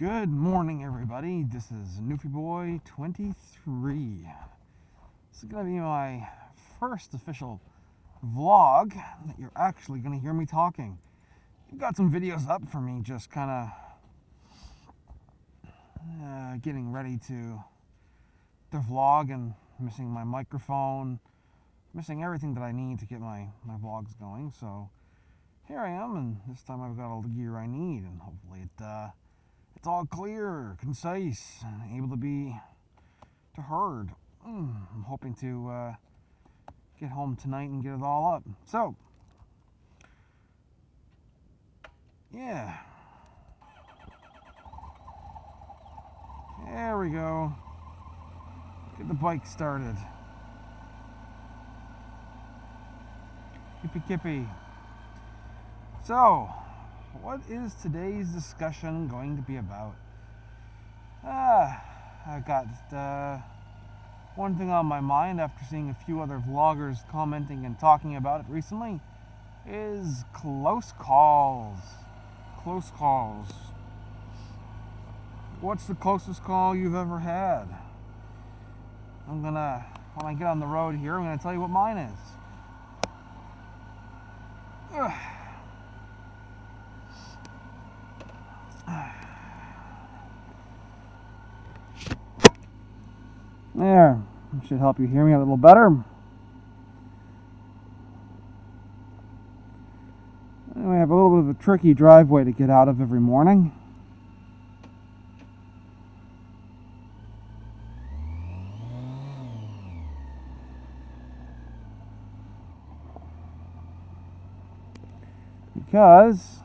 Good morning, everybody. This is Newfie Boy 23. This is going to be my first official vlog that you're actually going to hear me talking. You've got some videos up for me just kind of getting ready to vlog and missing my microphone, missing everything that I need to get my vlogs going. So here I am, and this time I've got all the gear I need, and hopefully it's all clear, concise, able to be heard. I'm hoping to get home tonight and get it all up. So, yeah. There we go. Get the bike started. Kippy kippy. So, what is today's discussion going to be about? I got one thing on my mind after seeing a few other vloggers commenting and talking about it recently is close calls. Close calls. What's the closest call you've ever had? When I get on the road here, I'm gonna tell you what mine is. Ugh. There, should help you hear me a little better. Anyway, I have a little bit of a tricky driveway to get out of every morning. Because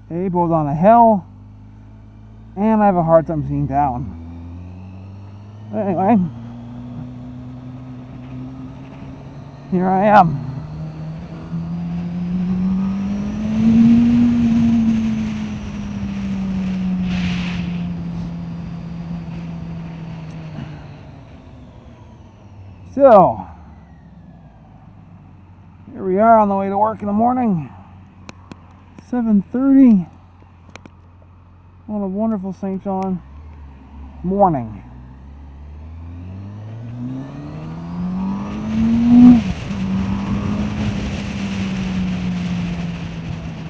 both on a hill, and I have a hard time seeing down. But anyway, here I am. So, here we are on the way to work in the morning. 7:30 on a wonderful St. John morning.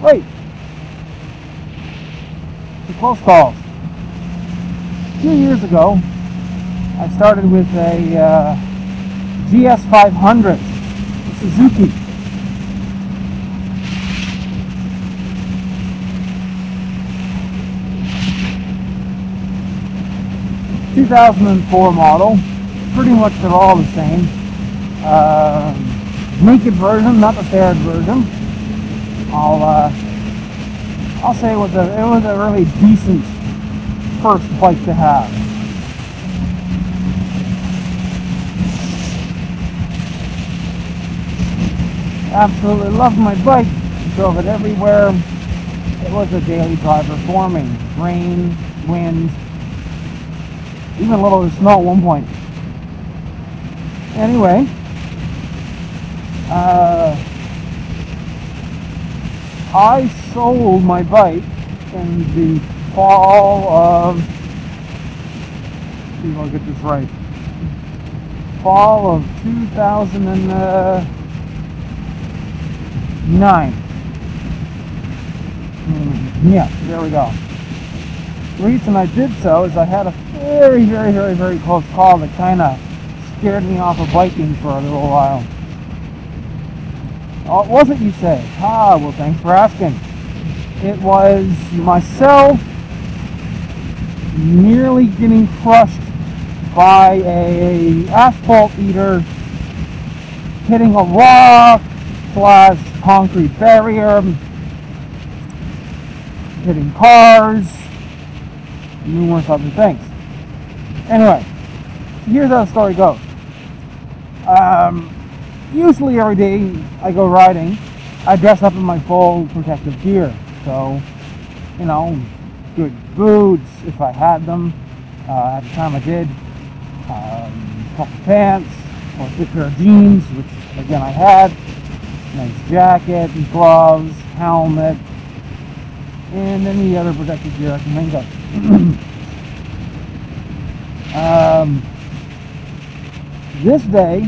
Wait! The close calls. A few years ago, I started with a GS 500 Suzuki. 2004 model, pretty much they're all the same. Naked version, not the faired version. I'll say it was a really decent first bike to have. Absolutely loved my bike. Drove it everywhere. It was a daily driver for me. Rain, wind, even a little bit of snow at one point. Anyway, I sold my bike in the fall of, see if I'll get this right, fall of 2009. Yeah, there we go. The reason I did so is I had a very, very, very, very close call that kind of scared me off of biking for a little while. Oh, it wasn't, you say? Ah, well, thanks for asking. It was myself nearly getting crushed by a asphalt eater, hitting a rock / concrete barrier, hitting cars, numerous other things. Anyway, here's how the story goes. Usually every day I go riding, I dress up in my full protective gear. So, you know, good boots if I had them. At the time I did. A couple pants, or a thick pair of jeans, which again I had. Nice jacket, gloves, helmet, and any other protective gear I can think of. This day,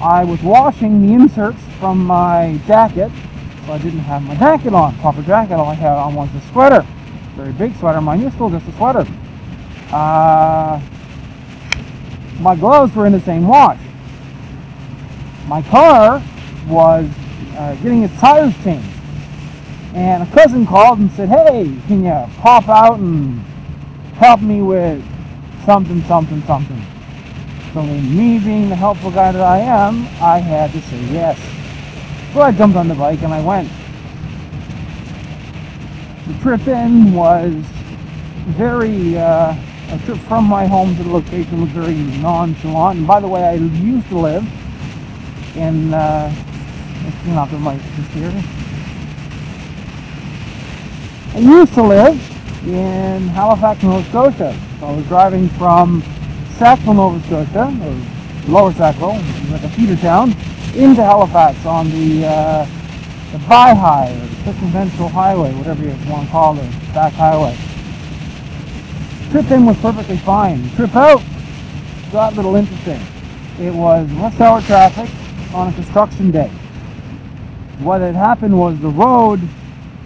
I was washing the inserts from my jacket, so I didn't have my jacket on, proper jacket. All I had on was a sweater, very big sweater, mind you, still just a sweater. My gloves were in the same wash. My car was getting its tires changed, and a cousin called and said, "Hey, can you pop out and help me with something, something, something?" So me being the helpful guy that I am, I had to say yes. So I jumped on the bike and I went. The trip in was very, a trip from my home to the location was very nonchalant. And by the way, I used to live in, let's clean off the mic just here. I used to live in Halifax, Nova Scotia. So I was driving from Sackville, Nova Scotia, or Lower Sackville, like a feeder town, into Halifax on the Bi-High, or the Circumventual Highway, whatever you want to call it, back highway. Trip in was perfectly fine. Trip out got a little interesting. It was rush hour traffic on a construction day. What had happened was the road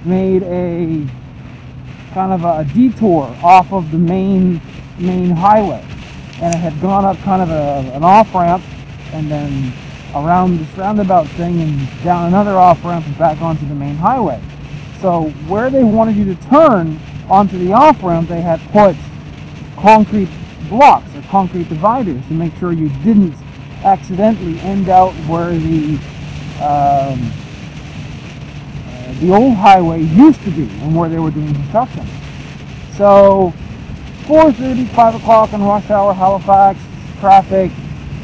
made a kind of a detour off of the main highway, and it had gone up kind of an off-ramp and then around this roundabout thing and down another off-ramp and back onto the main highway. So where they wanted you to turn onto the off-ramp, they had put concrete blocks or concrete dividers to make sure you didn't accidentally end out where the old highway used to be and where they were doing construction. So 4:30, 5 o'clock in rush hour Halifax traffic.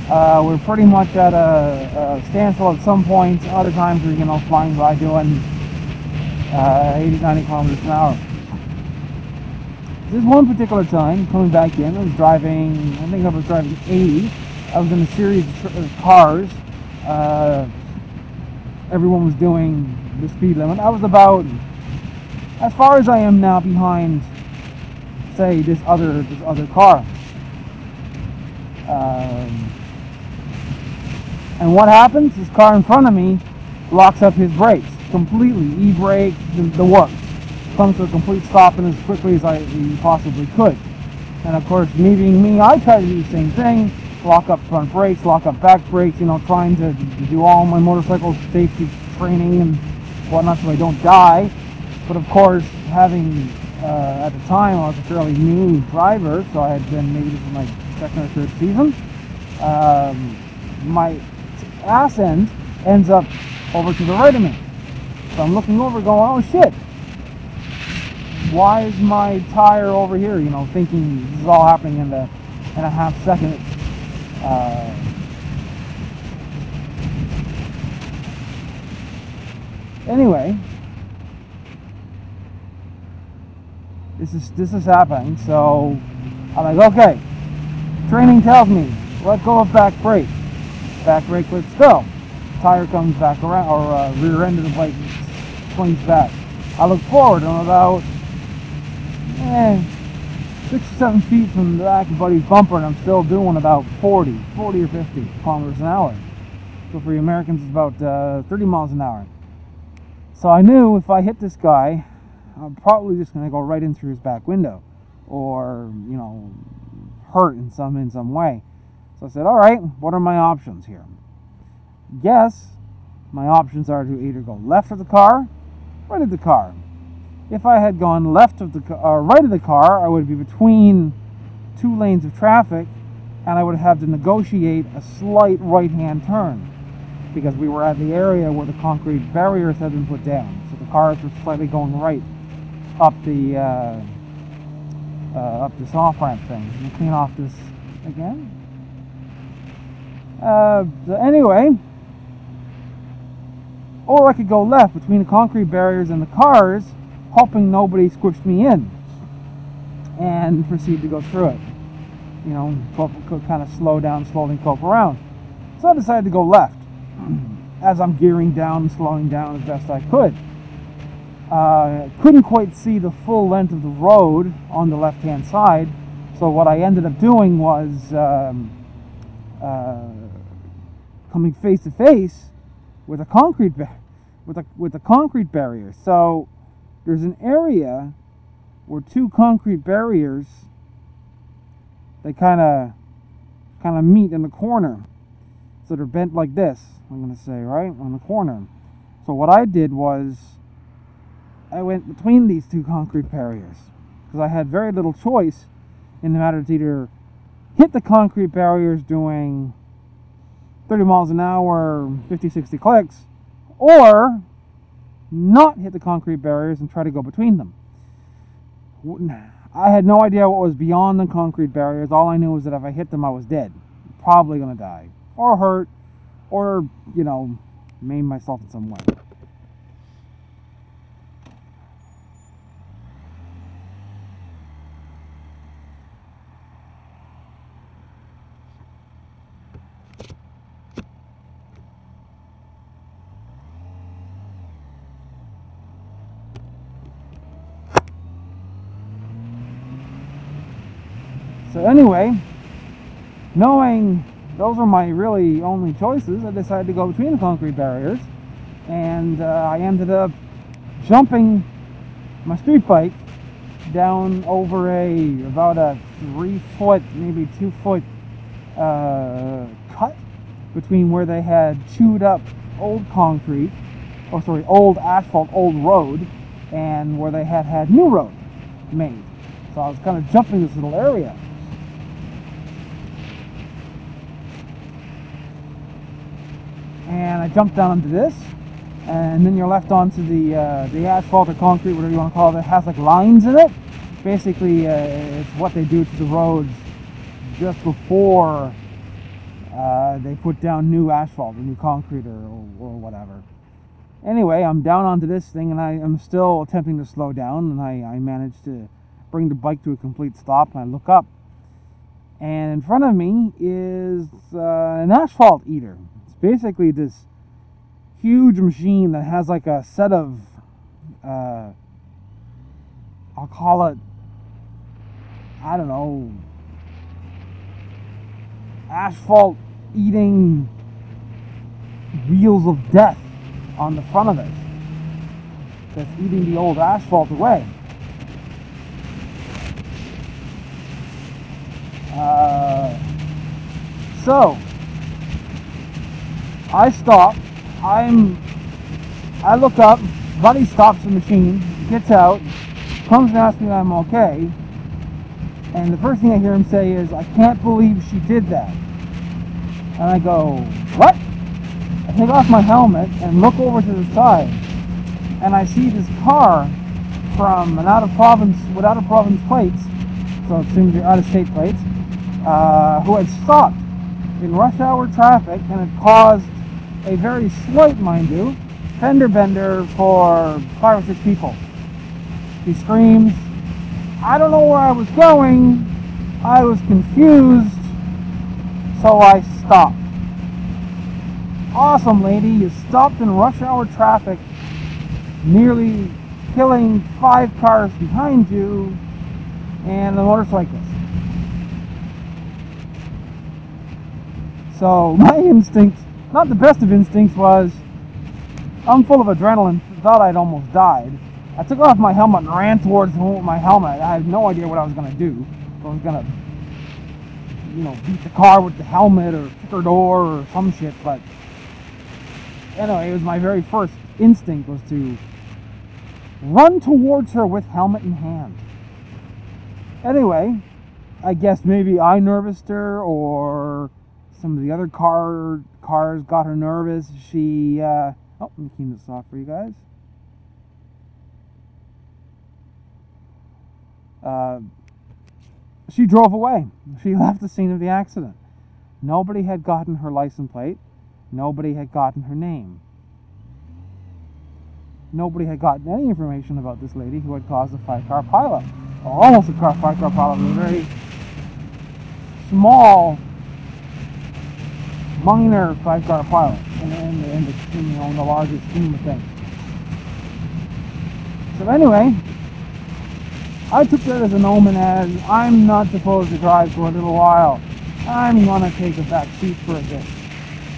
We're pretty much at a standstill at some points. Other times we're flying by doing 80, 90 kilometers an hour. This one particular time, coming back in, I was driving 80. I was in a series of cars. Everyone was doing the speed limit. I was about, as far as I am now, behind, say, this other car. And what happens? This car in front of me locks up his brakes completely. E-brake, the works. Comes to a complete stop and as quickly as I possibly could. And of course, me being me, I try to do the same thing. Lock up front brakes, lock up back brakes, trying to do all my motorcycle safety training and whatnot so I don't die. But of course, having, at the time, I was a fairly new driver, so I had been, maybe this is my second or third season. My ass end ends up over to the right of me. So I'm looking over going, oh shit, why is my tire over here? Thinking this is all happening in a half second. Anyway, this is happening. So I'm like, okay, training tells me let go of back brake. Back brake, let's go. Tire comes back around, or rear end of the bike swings back. I look forward. I'm about 6 or 7 feet from the back of Buddy's bumper, and I'm still doing about 40 or 50 kilometers an hour. So for you Americans, it's about 30 miles an hour. So I knew if I hit this guy, I'm probably just going to go right in through his back window, or hurt in some way. So I said, all right, what are my options here? Guess my options are to either go left of the car, right of the car. If I had gone left of the car, or right of the car, I would be between 2 lanes of traffic, and I would have to negotiate a slight right-hand turn, because we were at the area where the concrete barriers had been put down. So the cars were slightly going right up the up this off-ramp thing. Can you clean off this again? So anyway, or I could go left between the concrete barriers and the cars, hoping nobody squished me in, and proceed to go through it. Kind of slow down, slowly cope around. So I decided to go left as I'm gearing down and slowing down as best I could. Couldn't quite see the full length of the road on the left-hand side, so what I ended up doing was coming face to face with a concrete with a concrete barrier. So there's an area where two concrete barriers, they kind of meet in the corner. So they're bent like this, I'm going to say, right on the corner. So what I did was I went between these two concrete barriers because I had very little choice in the matter to either hit the concrete barriers doing 30 miles an hour, 50, 60 clicks, or not hit the concrete barriers and try to go between them. I had no idea what was beyond the concrete barriers. All I knew was that if I hit them, I was dead. Probably going to die. Or hurt. Or, maim myself in some way. So anyway, knowing those were my really only choices, I decided to go between the concrete barriers, and I ended up jumping my street bike down over about a 3-foot, maybe 2-foot cut between where they had chewed up old old asphalt, old road, and where they had new road made. So I was kind of jumping this little area. And I jumped down into this, and then you're left onto the asphalt or concrete, whatever you want to call it. It has like lines in it. Basically, it's what they do to the roads just before they put down new asphalt or new concrete or whatever. Anyway, I'm down onto this thing, and I am still attempting to slow down, and I managed to bring the bike to a complete stop, and I look up, and in front of me is an asphalt eater. Basically this huge machine that has like a set of I'll call it, I don't know, asphalt eating wheels of death on the front of it that's eating the old asphalt away. So I stop, I look up, Buddy stops the machine, gets out, comes and asks me if I'm okay, and the first thing I hear him say is, "I can't believe she did that." And I go, "What?" I take off my helmet and look over to the side, and I see this car from an out-of-province, with out-of-province plates, so it seems they're out-of-state plates, who had stopped in rush hour traffic and had caused a very slight, mind you, fender bender for 5 or 6 people. He screams, "I don't know where I was going, I was confused, so I stopped." Awesome, lady, you stopped in rush hour traffic, nearly killing 5 cars behind you and a motorcyclist. So my instinct, not the best of instincts, was I'm full of adrenaline, thought I'd almost died. I took off my helmet and ran towards home with my helmet. I had no idea what I was going to do. I was going to, beat the car with the helmet or kick her door or some shit. But anyway, it was my very first instinct was to run towards her with helmet in hand. Anyway, I guess maybe I nervoused her or some of the other cars got her nervous. She, let me keep this off for you guys. She drove away. She left the scene of the accident. Nobody had gotten her license plate. Nobody had gotten her name. Nobody had gotten any information about this lady who had caused a 5-car pileup. Or almost a 5-car pileup. It was a very small, minor 5-car pileup in the larger scheme of things. So anyway, I took that as an omen as I'm not supposed to drive for a little while. I'm gonna take a back seat for a bit.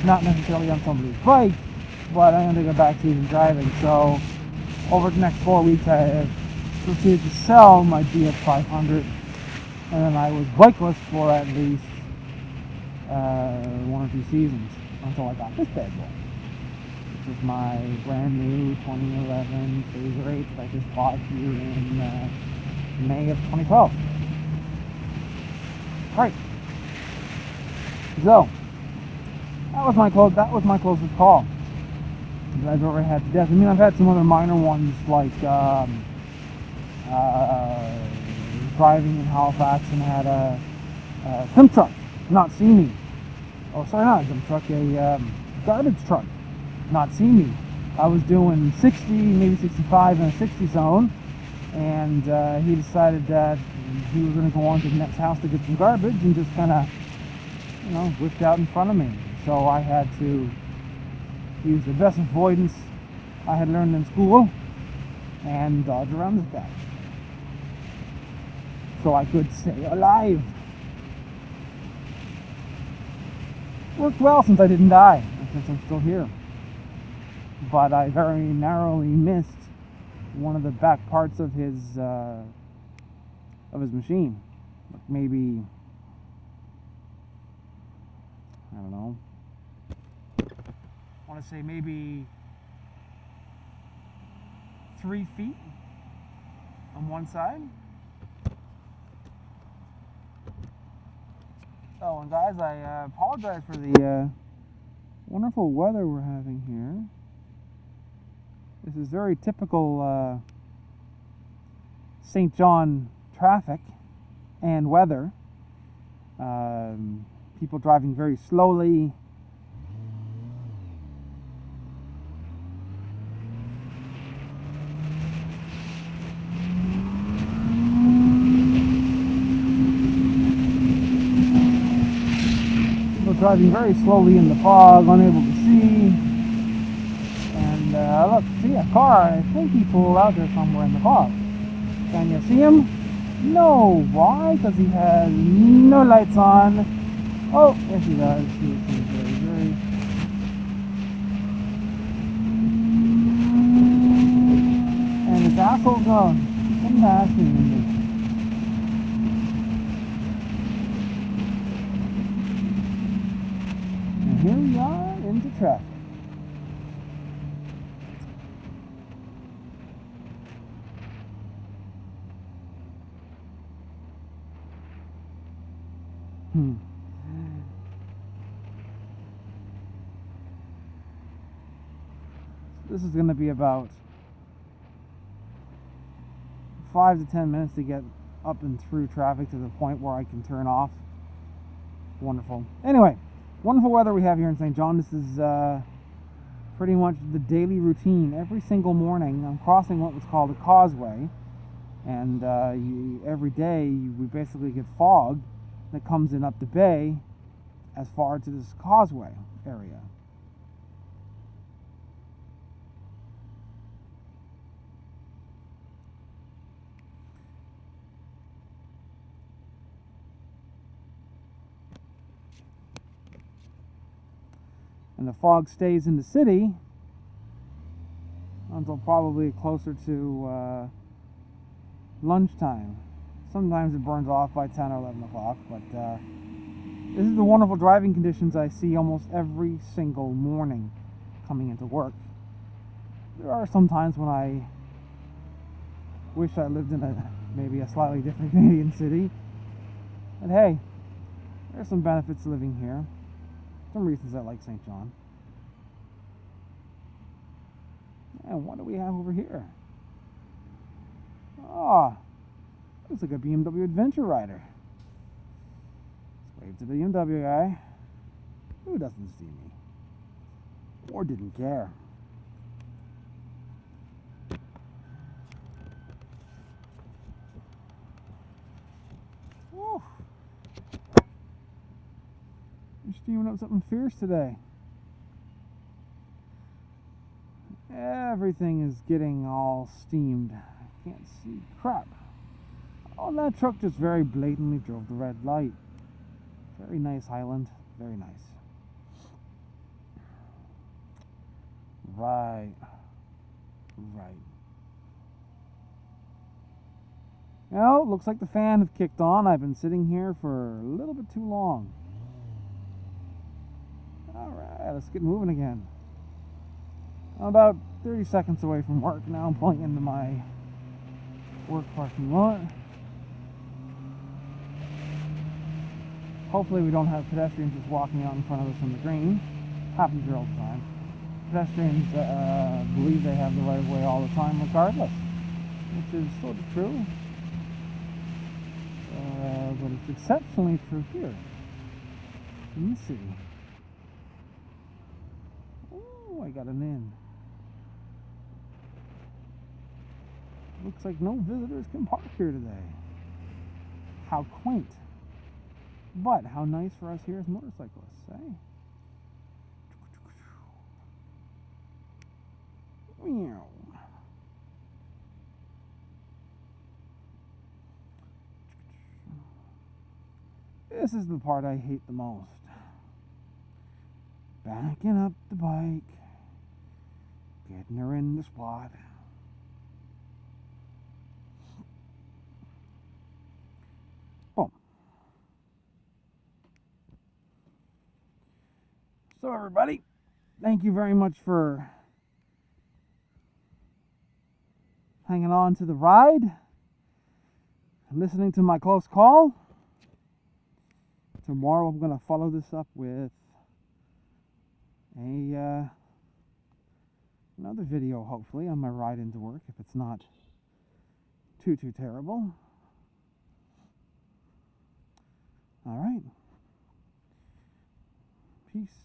Not necessarily on somebody's bike, but I'm gonna take a back seat in driving. So over the next 4 weeks I have proceeded to sell my BF500, and then I was bikeless for at least 1 or 2 seasons until I got this bad boy. This is my brand new 2011 Phaser 8 that I just bought here in May of 2012. Alright. So that was my closest call that I've ever had to death. I mean, I've had some other minor ones like driving in Halifax and had a dump truck not see me. Oh, sorry, not a dump truck, a garbage truck not see me. I was doing 60, maybe 65 in a 60 zone, and he decided that he was going to go on to the next house to get some garbage and just kind of, whipped out in front of me. So I had to use the best avoidance I had learned in school and dodge around this guy so I could stay alive. Worked well since I didn't die, and since I'm still here. But I very narrowly missed one of the back parts of his machine. Like maybe, I don't know, I want to say maybe 3 feet on one side. Oh, and guys, I apologize for the wonderful weather we're having here. This is very typical St. John traffic and weather. People driving very slowly. People driving very slowly in the fog, unable to see. And look, see a car. I think he pulled out there somewhere in the fog. Can you see him? No. Why? Because he has no lights on. Oh, yes he does. He's very. And his asshole's gone. Couldn't pass me. And here we are into traffic. This is going to be about 5 to 10 minutes to get up and through traffic to the point where I can turn off. Wonderful. Anyway, wonderful weather we have here in St. John. This is pretty much the daily routine. Every single morning I'm crossing what was called a causeway, and every day we basically get fog that comes in up the bay as far to this causeway area. And the fog stays in the city until probably closer to lunchtime. Sometimes it burns off by 10 or 11 o'clock, but this is the wonderful driving conditions I see almost every single morning coming into work. There are some times when I wish I lived in maybe a slightly different Canadian city. But hey, there's some benefits to living here. Some reasons I like St. John. And what do we have over here? Oh, looks like a BMW Adventure Rider. Let's wave to the BMW guy. Who doesn't see me? Or didn't care. Woo. You're steaming up something fierce today. Everything is getting all steamed Can't see crap. Oh, that truck just very blatantly drove the red light. Very nice island. Very nice. Right. Right. Well, looks like the fan have kicked on. I've been sitting here for a little bit too long. Alright, let's get moving again. I'm about 30 seconds away from work now. I'm pulling into my work parking lot. Hopefully we don't have pedestrians just walking out in front of us in the green. Happens here all the time. Pedestrians believe they have the right of way all the time regardless, which is sort of true. But it's exceptionally true here in the city. Oh, I got an in. Looks like no visitors can park here today. How quaint. But how nice for us here as motorcyclists, eh? Meow. This is the part I hate the most. Backing up the bike, getting her in the spot. Boom. So everybody, thank you very much for hanging on to the ride and listening to my close call. Tomorrow I'm going to follow this up with another video, hopefully, on my ride into work, if it's not too terrible. All right. Peace.